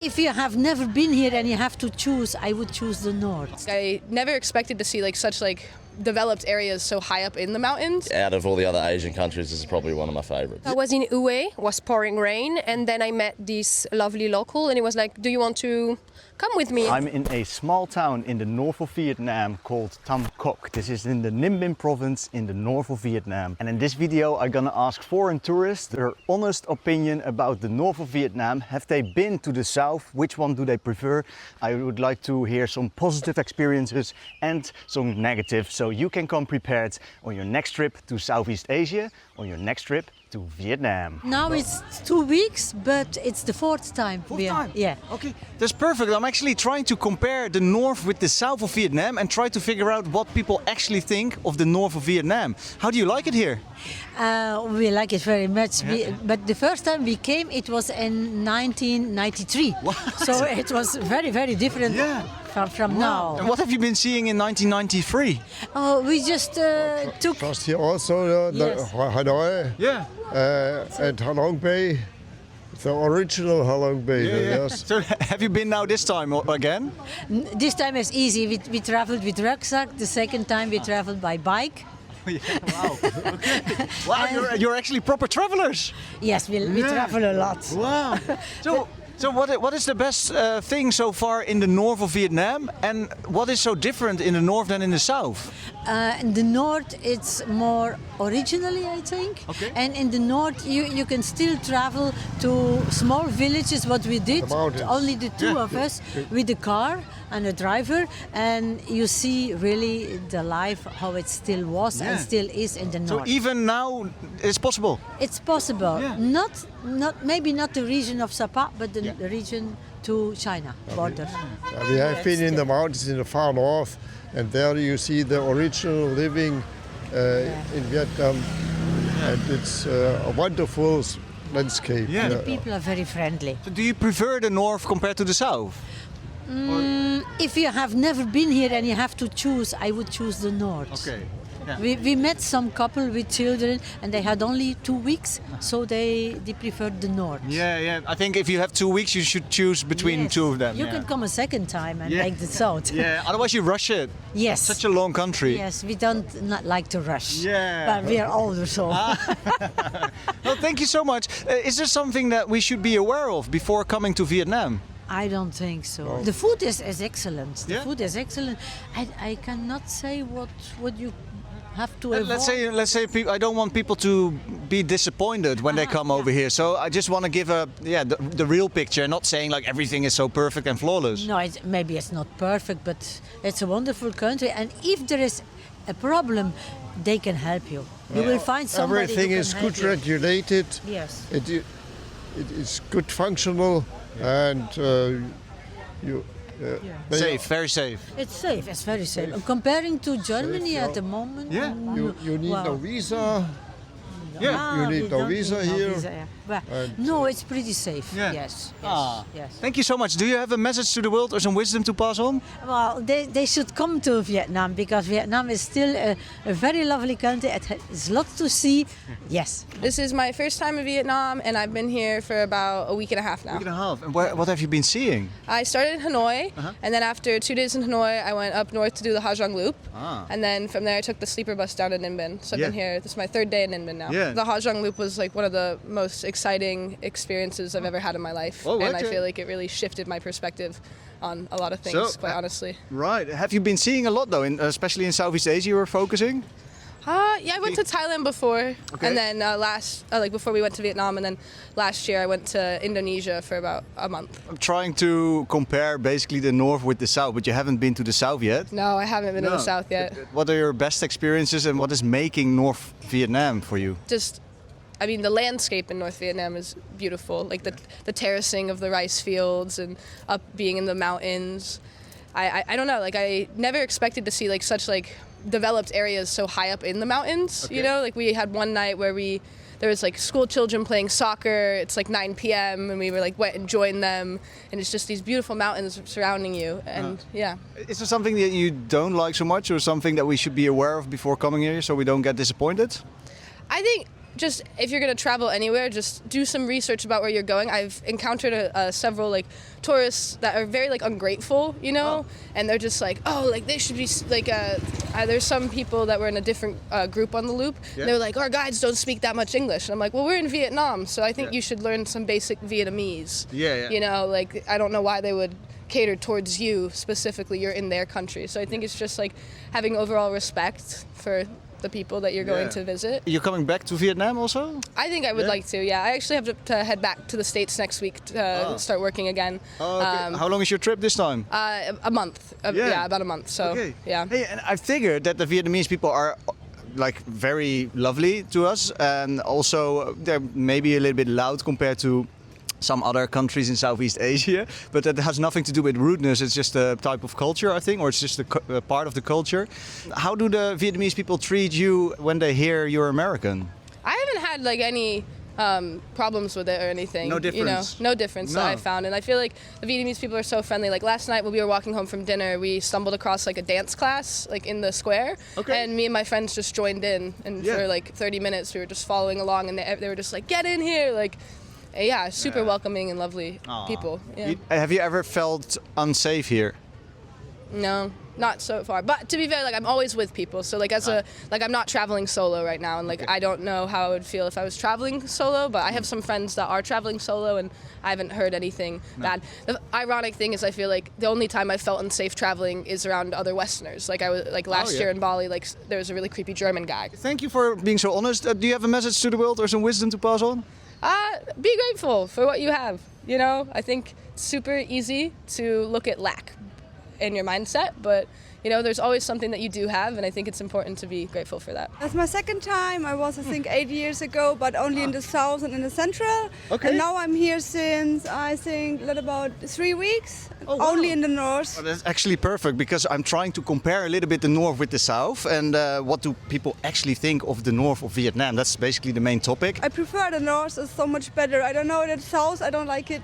If you have never been here and you have to choose, I would choose the north. I never expected to see such developed areas so high up in the mountains. Out of all the other Asian countries, this is probably one of my favorites. I was in Hue, was pouring rain, and then I met this lovely local, and he was like, "Do you want to come with me?" I'm in a small town in the north of Vietnam called Tam Quoc. This is in the Ninh Binh province in the north of Vietnam. And in this video, I'm gonna ask foreign tourists their honest opinion about the north of Vietnam. Have they been to the south? Which one do they prefer? I would like to hear some positive experiences and some negative, so you can come prepared on your next trip to Southeast Asia, on your next trip to Vietnam. Now it's 2 weeks, but it's the fourth time. Fourth time? Yeah. Okay, that's perfect. I'm actually trying to compare the north with the south of Vietnam and try to figure out what people actually think of the north of Vietnam. How do you like it here? We like it very much. But the first time we came, it was in 1993. What? So it was very, very different from now. And what have you been seeing in 1993? Oh, we just took... First here also Yes. Hanoi Yeah. and Halong Bay, the original Halong Bay. Yes. So have you been now this time again? This time is easy. We traveled with rucksack. The second time we traveled by bike. Wow. Okay. Wow, you're actually proper travelers. Yes, we travel a lot. Wow. So what is the best thing so far in the north of Vietnam, and what is so different in the north than in the south? In the north, it's more originally, I think. Okay. And in the north, you can still travel to small villages. What we did, The mountains. only the two of us, with a car and a driver, and you see really the life how it still was and still is in the So north. even now it's possible. It's possible. Yeah. Maybe not the region of Sapa, but the region to China border. We have been in the mountains in the far north, and there you see the original living in Vietnam, and it's a wonderful landscape. Yeah. People are very friendly. So do you prefer the north compared to the south? If you have never been here and you have to choose, I would choose the north. Okay. Yeah. We met some couple with children and they had only 2 weeks, so they preferred the north. Yeah. I think if you have 2 weeks, you should choose between Yes. two of them. You yeah. can come a second time and Yeah. make the south. Yeah. Otherwise, you rush it. Yes. Such a long country. Yes, we don't not like to rush. Yeah. But we are older, so. Well, thank you so much. Is there something that we should be aware of before coming to Vietnam? I don't think so. The food is excellent. The Yeah? food is excellent. I cannot say what you have to avoid. Let's say I don't want people to be disappointed when they come over here. So I just want to give the real picture, not saying like everything is so perfect and flawless. No, maybe it's not perfect, but it's a wonderful country. And if there is a problem, they can help you. You will find somebody Everything who is can good help you. regulated. Yes. It is good functional, and Safe, very safe. It's safe. It's very safe. Comparing to Germany at the moment, Yeah. You need well, no visa. Yeah. You need we no don't visa need no here. visa, yeah. Well, And, no, it's pretty safe. Yeah. Yes. Yes. Thank you so much. Do you have a message to the world or some wisdom to pass on? Well, they should come to Vietnam because Vietnam is still a very lovely country. It has lots to see. Yes. This is my first time in Vietnam, and I've been here for about a week and a half now. Week and a half. And what have you been seeing? I started in Hanoi, and then after 2 days in Hanoi, I went up north to do the Ha Giang Loop. And then from there, I took the sleeper bus down to Ninh Binh. So I've been here. This is my 3rd day in Ninh Binh now. Yeah. The Ha Giang Loop was like one of the most exciting experiences I've ever had in my life. Oh, and I okay. feel like it really shifted my perspective on a lot of things, quite honestly. Right. Have you been seeing a lot though, especially in Southeast Asia you were focusing? Yeah, I went to Thailand before, Okay. and then before we went to Vietnam, and then last year I went to Indonesia for about a month. I'm trying to compare basically the north with the south, but you haven't been to the south yet. No, I haven't been to the south yet. What are your best experiences and what is making North Vietnam for you? The landscape in North Vietnam is beautiful, like the terracing of the rice fields and up being in the mountains. I don't know, like I never expected to see such developed areas so high up in the mountains. Okay. You know, like we had one night where there was school children playing soccer. It's 9 p.m. and we were went and joined them, and it's just these beautiful mountains surrounding you. And yeah. Is there something that you don't like so much or something that we should be aware of before coming here so we don't get disappointed? I think just if you're gonna travel anywhere, just do some research about where you're going. I've encountered several like tourists that are very like ungrateful, you know, and they're just like, oh, like they should be like. There's some people that were in a different group on the loop. And they were like, our guides don't speak that much English, and I'm like, well, we're in Vietnam, so I think you should learn some basic Vietnamese. You know, like I don't know why they would cater towards you specifically. You're in their country, so I think it's just like having overall respect for the people that you're going to visit. You're coming back to Vietnam also? I think I would like to, yeah. I actually have to head back to the States next week to start working again. How long is your trip this time? A month. Yeah, about a month. So, yeah. Hey, and I figured that the Vietnamese people are like very lovely to us, and also they're maybe a little bit loud compared to some other countries in Southeast Asia, but that has nothing to do with rudeness. It's just a type of culture, I think, or it's just a part of the culture. How do the Vietnamese people treat you when they hear you're American? I haven't had like any problems with it or anything. No difference? You know, no difference that I found. And I feel like the Vietnamese people are so friendly. Like last night when we were walking home from dinner, we stumbled across like a dance class like in the square. And me and my friends just joined in, and for like 30 minutes we were just following along, and they were just like, get in here, like. Yeah, super welcoming and lovely people. Yeah. Have you ever felt unsafe here? No, not so far. But to be fair, like I'm always with people. So like I'm not traveling solo right now, and like I don't know how I would feel if I was traveling solo. But I have some friends that are traveling solo, and I haven't heard anything bad. The ironic thing is, I feel like the only time I felt unsafe traveling is around other Westerners. Like I was like last year in Bali, like there was a really creepy German guy. Thank you for being so honest. Do you have a message to the world or some wisdom to pass on? Be grateful for what you have. You know, I think it's super easy to look at lack in your mindset, but you know, there's always something that you do have, and I think it's important to be grateful for that. That's my second time. I was, I think, 8 years ago, but only in the south and in the central. And now I'm here since, I think, about 3 weeks, only in the north. Oh, that's actually perfect, because I'm trying to compare a little bit the north with the south, and what do people actually think of the north of Vietnam? That's basically the main topic. I prefer the north, it's so much better. I don't know, the south, I don't like it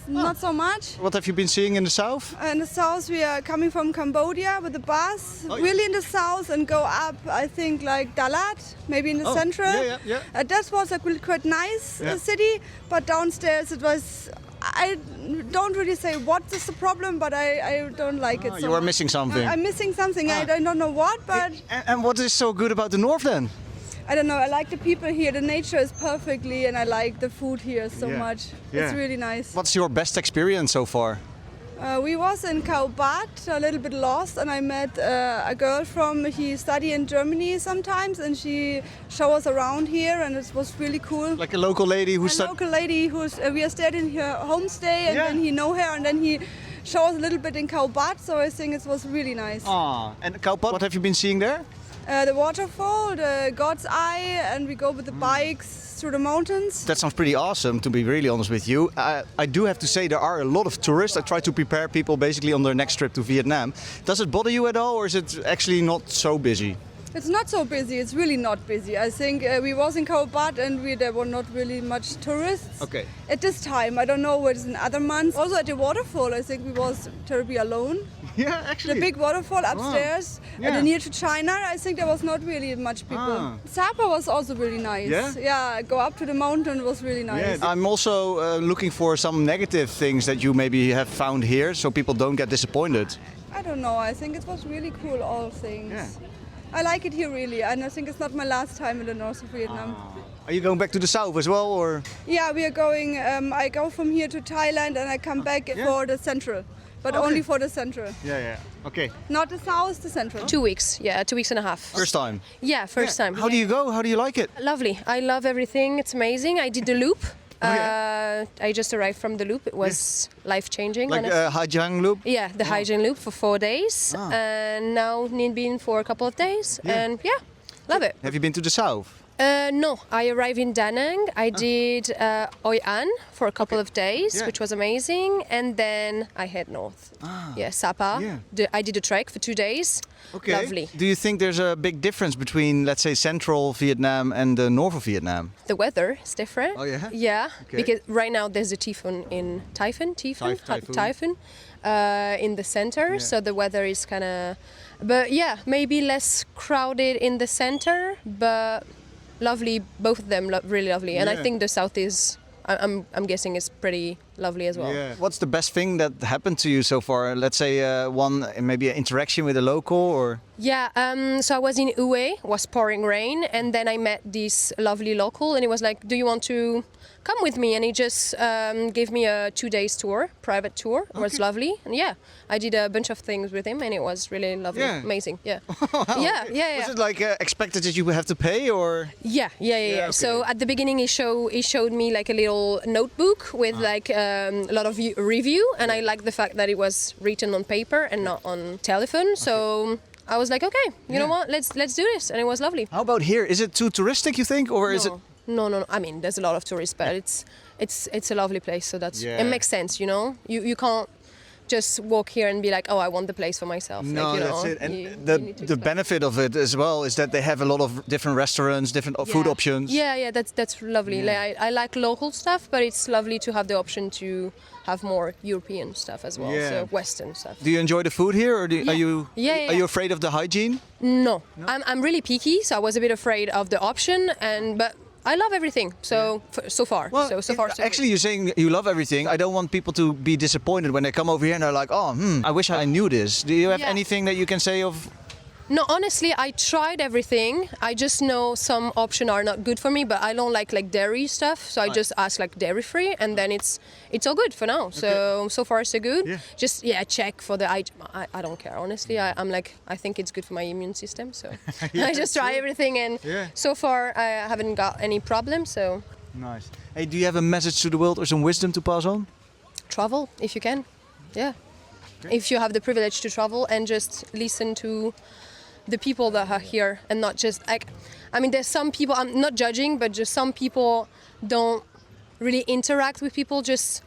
not so much. What have you been seeing in the south? In the south, we are coming from Cambodia with the bus, really in the south, and go up, I think, like Dalat, maybe in the central. That was a quite nice city, but downstairs it was, I don't really say what is the problem, but I don't like it so You are much. missing something. I'm missing something, I don't know what, but... And what is so good about the north then? I don't know, I like the people here, the nature is perfectly, and I like the food here so much. It's really nice. What's your best experience so far? We was in Khao Bad, a little bit lost, and I met a girl he studied in Germany sometimes, and she showed us around here, and it was really cool. Like a local lady who we are staying in her homestay, and then he know her, and then he showed us a little bit in Khao Bad, so I think it was really nice. And Khao Bad, what have you been seeing there? The waterfall, the God's Eye, and we go with the bikes through the mountains. That sounds pretty awesome, to be really honest with you. I do have to say there are a lot of tourists. I try to prepare people basically on their next trip to Vietnam. Does it bother you at all, or is it actually not so busy? It's not so busy. It's really not busy. I think we was in Khao Bad, and there were not really much tourists. At this time, I don't know what is in other months. Also at the waterfall, I think we was terribly alone. Yeah, actually. The big waterfall upstairs, near to China, I think there was not really much people. Sapa was also really nice. Yeah, go up to the mountain was really nice. I'm also looking for some negative things that you maybe have found here, so people don't get disappointed. I don't know. I think it was really cool, all things. I like it here really, and I think it's not my last time in the north of Vietnam. Are you going back to the south as well, or? Yeah, we are going. I go from here to Thailand, and I come back for the central, but only for the central. Okay. Not the south, the central. 2 weeks, 2 weeks and a half. First time? Yeah, first time. How do you go? How do you like it? Lovely. I love everything. It's amazing. I did the loop. I just arrived from the loop. It was life-changing. Like Haijiang loop? Yeah, the Haijiang loop for 4 days. And now Ninh Binh for a couple of days. And love it. Have you been to the south? No, I arrived in Da Nang. I did Hoi An for a couple of days, which was amazing. And then I head north. Sapa. I did a trek for 2 days. Lovely. Do you think there's a big difference between, let's say, central Vietnam and the north of Vietnam? The weather is different. Oh, yeah? Yeah, because right now there's a typhoon in in the center, so the weather is kind of... But maybe less crowded in the center, but lovely, both of them really lovely. And I think the south is, I'm guessing, is pretty lovely as well. Yeah. What's the best thing that happened to you so far? Let's say maybe an interaction with a local or... Yeah, so I was in Uwe, it was pouring rain, and then I met this lovely local, and he was like, do you want to come with me? And he just gave me a 2 days tour, private tour. It was lovely. And yeah, I did a bunch of things with him, and it was really lovely, amazing. Yeah. Wow. Yeah. Was it like expected that you would have to pay or? Yeah. Okay. So at the beginning, he showed me like a little notebook with like a lot of review, and I liked the fact that it was written on paper and not on telephone. So I was like, okay, you know what? Let's do this, and it was lovely. How about here? Is it too touristic, you think, or is it? No. I mean, there's a lot of tourists, but it's a lovely place, so it makes sense. You know, you can't just walk here and be like, oh, I want the place for myself. No, like, that's it. And you need to the explore. benefit of it as well is that they have a lot of different restaurants, different food options. Yeah, that's lovely. Like, I like local stuff, but it's lovely to have the option to have more European stuff as well, so Western stuff. Do you enjoy the food here, or are you Yeah. are you afraid of the hygiene? No. I'm really picky, so I was a bit afraid of the option, but I love everything. So so far, so far. So Actually, you're saying you love everything. I don't want people to be disappointed when they come over here and they're like, "Oh, I wish I knew this." Do you have anything that you can say of? No, honestly, I tried everything. I just know some options are not good for me, but I don't like dairy stuff, so I just ask like dairy free, and then it's all good for now. So far so good. Yeah. Just check for the I don't care honestly. I'm like, I think it's good for my immune system, so I just try everything, and so far I haven't got any problems. So Nice. Hey, do you have a message to the world or some wisdom to pass on? travel if you can. Yeah. If you have the privilege to travel and just listen to the people that are here and not just like, I mean, there's some people, I'm not judging, but just some people don't really interact with people. Just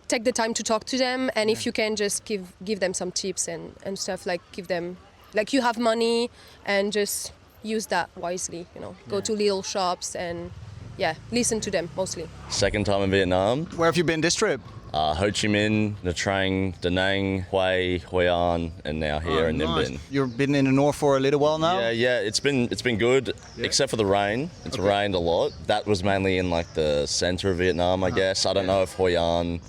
take the time to talk to them, and if you can just give them some tips and stuff, like give them, like you have money and just use that wisely, you know, go to little shops and listen to them mostly. Second time in Vietnam. Where have you been this trip? Ho Chi Minh, Nha Trang, Da Nang, Hue, Hoi An, and now here in Ninh Binh. You've been in the north for a little while now? Yeah, it's been good, except for the rain. It's rained a lot. That was mainly in like the center of Vietnam, I guess. I don't know if Hoi An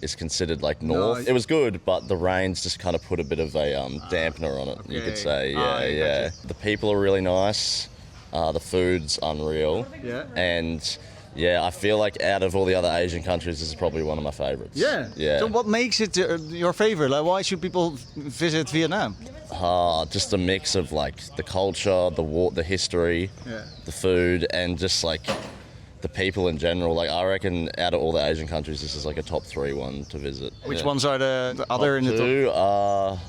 is considered like north. It was good, but the rains just kind of put a bit of a dampener on it, you could say. Yeah. The people are really nice. The food's unreal. Yeah. And yeah, I feel like out of all the other Asian countries, this is probably one of my favorites. Yeah. So what makes it your favorite? Like, why should people visit Vietnam? Just a mix of like the culture, the history, the food, and just like the people in general. Like, I reckon out of all the Asian countries, this is like a top 3 one to visit. Which ones are the other in the top? 2,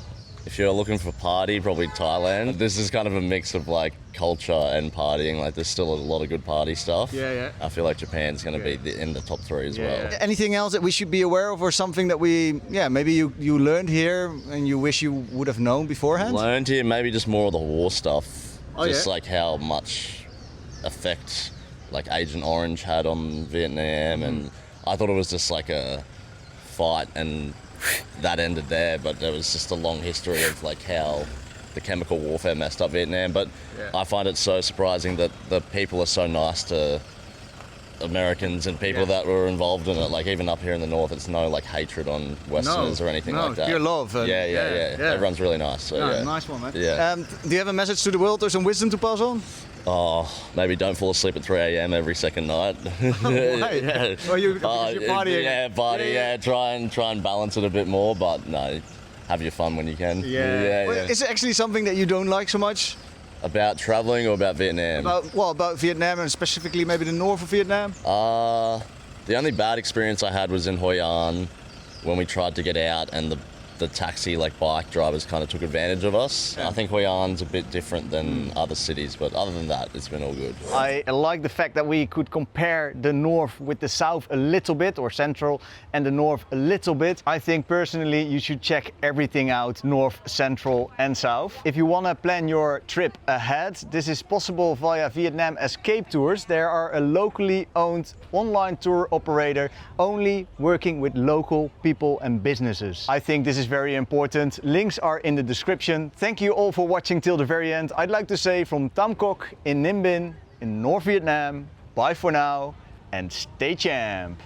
if you're looking for party, probably Thailand. This is kind of a mix of like culture and partying. Like, there's still a lot of good party stuff. Yeah. I feel like Japan's going to be in the top 3 as well. Anything else that we should be aware of, or something that maybe you learned here and you wish you would have known beforehand? Learned here, maybe just more of the war stuff. Just yeah? like how much effect like Agent Orange had on Vietnam, and I thought it was just like a fight and that ended there, but there was just a long history of like how the chemical warfare messed up Vietnam. But I find it so surprising that the people are so nice to Americans and people that were involved in it. Like, even up here in the north, it's no like hatred on Westerners or anything like that. Pure love. Yeah. Everyone's really nice. So, Nice one, man. Yeah. Do you have a message to the world or some wisdom to pass on? Maybe don't fall asleep at 3 a.m. every second night. Why? Well, you're partying. Yeah, party. Yeah, try and balance it a bit more, but no, have your fun when you can. Yeah. Is it actually something that you don't like so much? About traveling or about Vietnam? About Vietnam, and specifically maybe the north of Vietnam. The only bad experience I had was in Hoi An when we tried to get out, and the taxi bike drivers kind of took advantage of us. I think Hoi An's a bit different than other cities, but other than that, it's been all good. I like the fact that we could compare the north with the south a little bit, or central, and the north a little bit. I think personally you should check everything out, north, central and south. If you want to plan your trip ahead, this is possible via Vietnam Escape Tours. They are a locally owned online tour operator only working with local people and businesses. I think this is very important. Links are in the description. Thank you all for watching till the very end. I'd like to say from Tam Kok in Ninh Binh, in North Vietnam. Bye for now and stay champ.